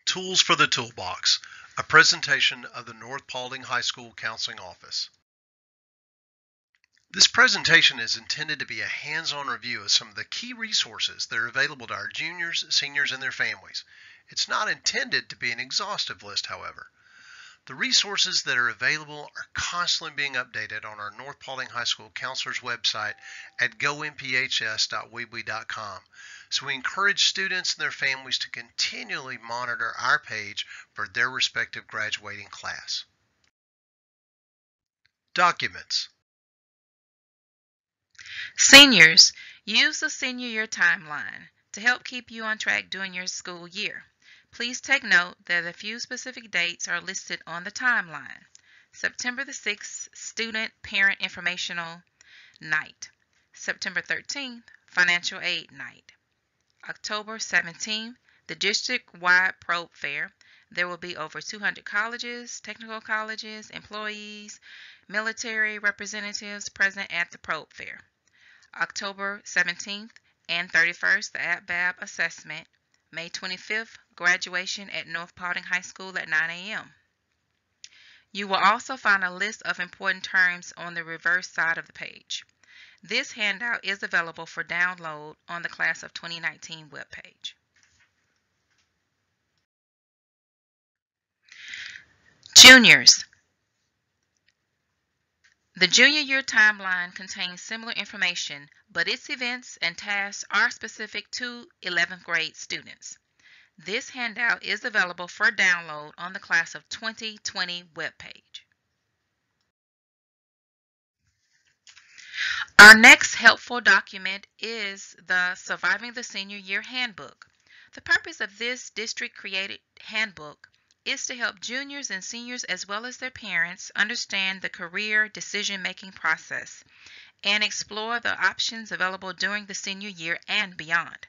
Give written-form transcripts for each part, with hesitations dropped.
Tools for the Toolbox, a presentation of the North Paulding High School Counseling Office. This presentation is intended to be a hands-on review of some of the key resources that are available to our juniors, seniors, and their families. It's not intended to be an exhaustive list, however. The resources that are available are constantly being updated on our North Paulding High School Counselors website at gonphs.weebly.com. So we encourage students and their families to continually monitor our page for their respective graduating class. Documents. Seniors, use the senior year timeline to help keep you on track during your school year. Please take note that a few specific dates are listed on the timeline. September the 6th, Student Parent Informational Night. September 13th, Financial Aid Night. October 17th, the district-wide probe fair. There will be over 200 colleges, technical colleges, employees, military representatives present at the probe fair. October 17th and 31st, the ABAB assessment. May 25th, graduation at North Paulding High School at 9 a.m. You will also find a list of important terms on the reverse side of the page. This handout is available for download on the Class of 2019 webpage. Juniors. The junior year timeline contains similar information, but its events and tasks are specific to 11th grade students. This handout is available for download on the Class of 2020 webpage. Our next helpful document is the Surviving the Senior Year Handbook. The purpose of this district-created handbook is to help juniors and seniors as well as their parents understand the career decision-making process and explore the options available during the senior year and beyond.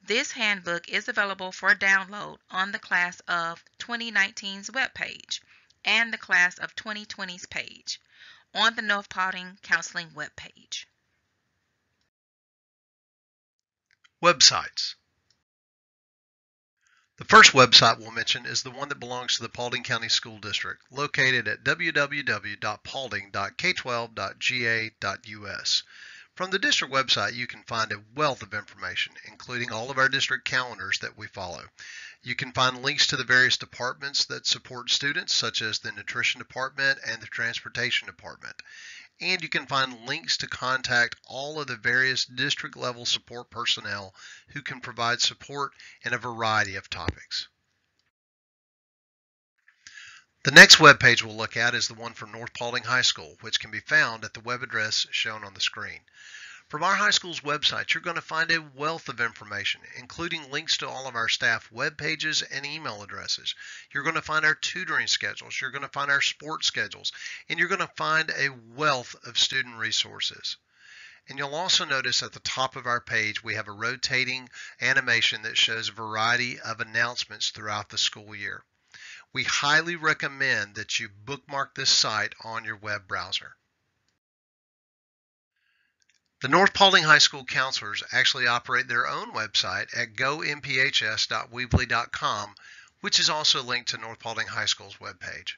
This handbook is available for download on the Class of 2019's webpage and the Class of 2020's page on the North Paulding Counseling webpage. Websites. The first website we'll mention is the one that belongs to the Paulding County School District, located at www.paulding.k12.ga.us. From the district website, you can find a wealth of information, including all of our district calendars that we follow. You can find links to the various departments that support students, such as the nutrition department and the transportation department. And you can find links to contact all of the various district level support personnel who can provide support in a variety of topics. The next web page we'll look at is the one for North Paulding High School, which can be found at the web address shown on the screen. From our high school's website, you're going to find a wealth of information, including links to all of our staff web pages and email addresses. You're going to find our tutoring schedules, you're going to find our sports schedules, and you're going to find a wealth of student resources. And you'll also notice at the top of our page, we have a rotating animation that shows a variety of announcements throughout the school year. We highly recommend that you bookmark this site on your web browser. The North Paulding High School counselors actually operate their own website at gonphs.weebly.com, which is also linked to North Paulding High School's webpage.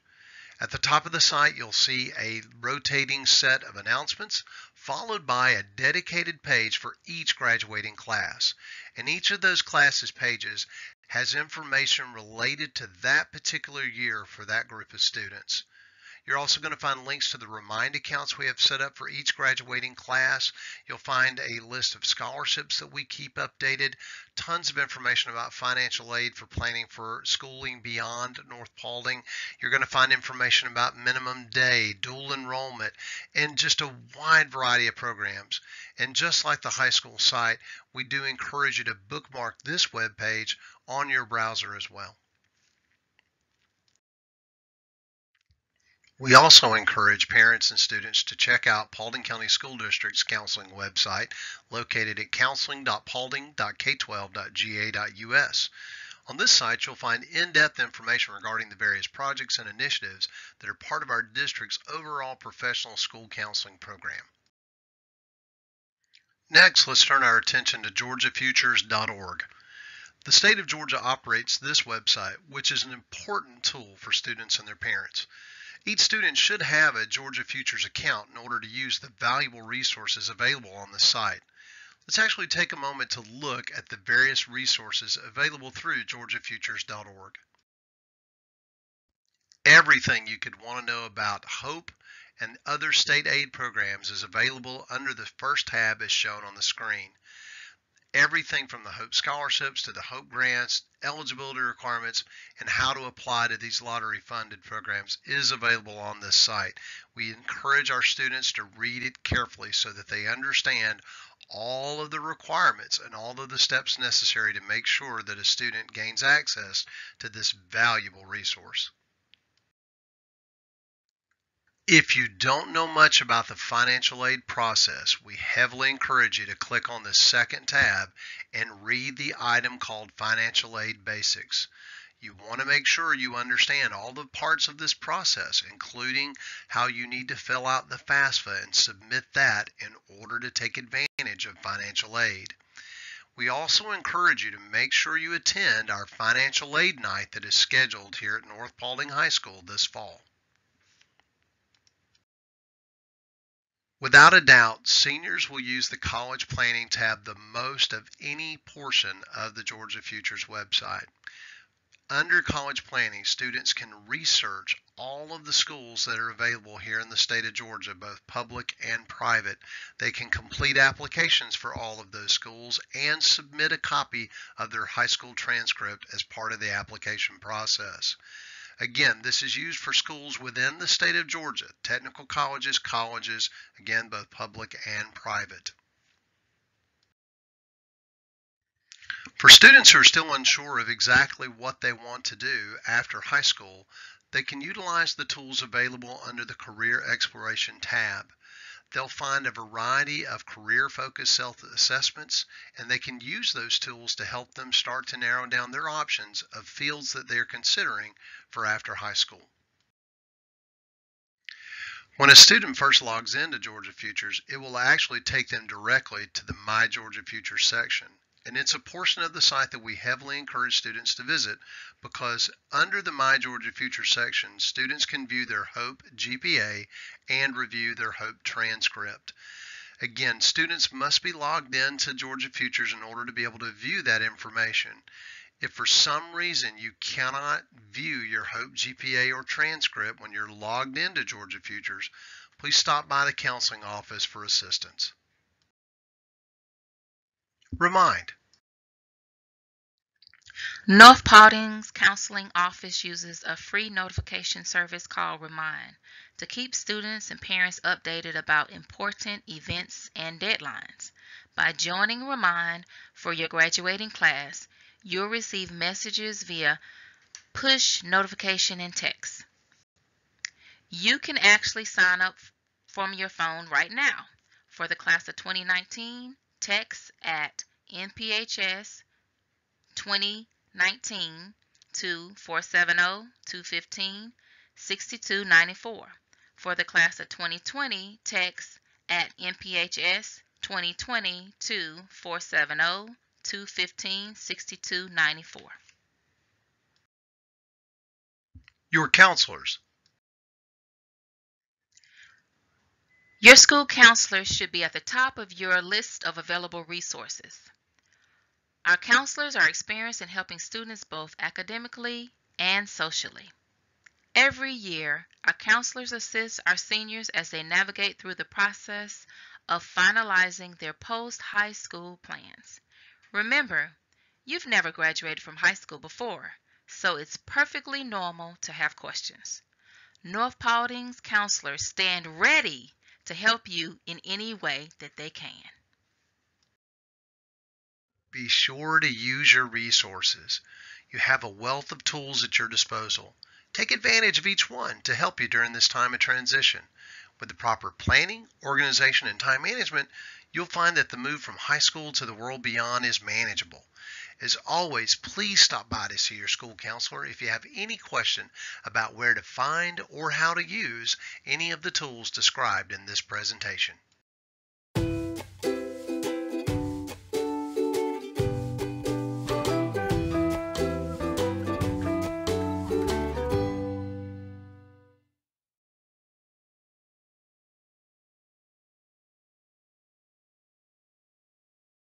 At the top of the site, you'll see a rotating set of announcements, followed by a dedicated page for each graduating class. And each of those classes' pages has information related to that particular year for that group of students. You're also going to find links to the Remind accounts we have set up for each graduating class. You'll find a list of scholarships that we keep updated, tons of information about financial aid for planning for schooling beyond North Paulding. You're going to find information about minimum day, dual enrollment, and just a wide variety of programs. And just like the high school site, we do encourage you to bookmark this web page on your browser as well. We also encourage parents and students to check out Paulding County School District's counseling website located at counseling.paulding.k12.ga.us. On this site, you'll find in-depth information regarding the various projects and initiatives that are part of our district's overall professional school counseling program. Next, let's turn our attention to georgiafutures.org. The state of Georgia operates this website, which is an important tool for students and their parents. Each student should have a Georgia Futures account in order to use the valuable resources available on the site. Let's actually take a moment to look at the various resources available through georgiafutures.org. Everything you could want to know about HOPE and other state aid programs is available under the first tab as shown on the screen. Everything from the HOPE scholarships to the HOPE grants, eligibility requirements, and how to apply to these lottery-funded programs is available on this site. We encourage our students to read it carefully so that they understand all of the requirements and all of the steps necessary to make sure that a student gains access to this valuable resource. If you don't know much about the financial aid process, we heavily encourage you to click on the second tab and read the item called Financial Aid Basics. You want to make sure you understand all the parts of this process, including how you need to fill out the FAFSA and submit that in order to take advantage of financial aid. We also encourage you to make sure you attend our Financial Aid Night that is scheduled here at North Paulding High School this fall. Without a doubt, seniors will use the College Planning tab the most of any portion of the Georgia Futures website. Under College Planning, students can research all of the schools that are available here in the state of Georgia, both public and private. They can complete applications for all of those schools and submit a copy of their high school transcript as part of the application process. Again, this is used for schools within the state of Georgia, technical colleges, again, both public and private. For students who are still unsure of exactly what they want to do after high school, they can utilize the tools available under the Career Exploration tab. They'll find a variety of career-focused self-assessments, and they can use those tools to help them start to narrow down their options of fields that they're considering for after high school. When a student first logs into Georgia Futures, it will actually take them directly to the My Georgia Futures section. And it's a portion of the site that we heavily encourage students to visit because under the My Georgia Futures section, students can view their HOPE GPA and review their HOPE transcript. Again, students must be logged in to Georgia Futures in order to be able to view that information. If for some reason you cannot view your HOPE GPA or transcript when you're logged into Georgia Futures, please stop by the counseling office for assistance. Remind. North Paulding's counseling office uses a free notification service called Remind to keep students and parents updated about important events and deadlines. By joining Remind for your graduating class, you'll receive messages via push notification and text. You can actually sign up from your phone right now. For the class of 2019, text at NPHS 2019 to 470-215-6294. For the class of 2020, text at NPHS 2020 to 470-215-6294. Your counselors. Your school counselor should be at the top of your list of available resources. Our counselors are experienced in helping students both academically and socially. Every year, our counselors assist our seniors as they navigate through the process of finalizing their post-high school plans. Remember, you've never graduated from high school before, so it's perfectly normal to have questions. North Paulding's counselors stand ready to help you in any way that they can. Be sure to use your resources. You have a wealth of tools at your disposal. Take advantage of each one to help you during this time of transition. With the proper planning, organization, and time management, you'll find that the move from high school to the world beyond is manageable. As always, please stop by to see your school counselor if you have any question about where to find or how to use any of the tools described in this presentation.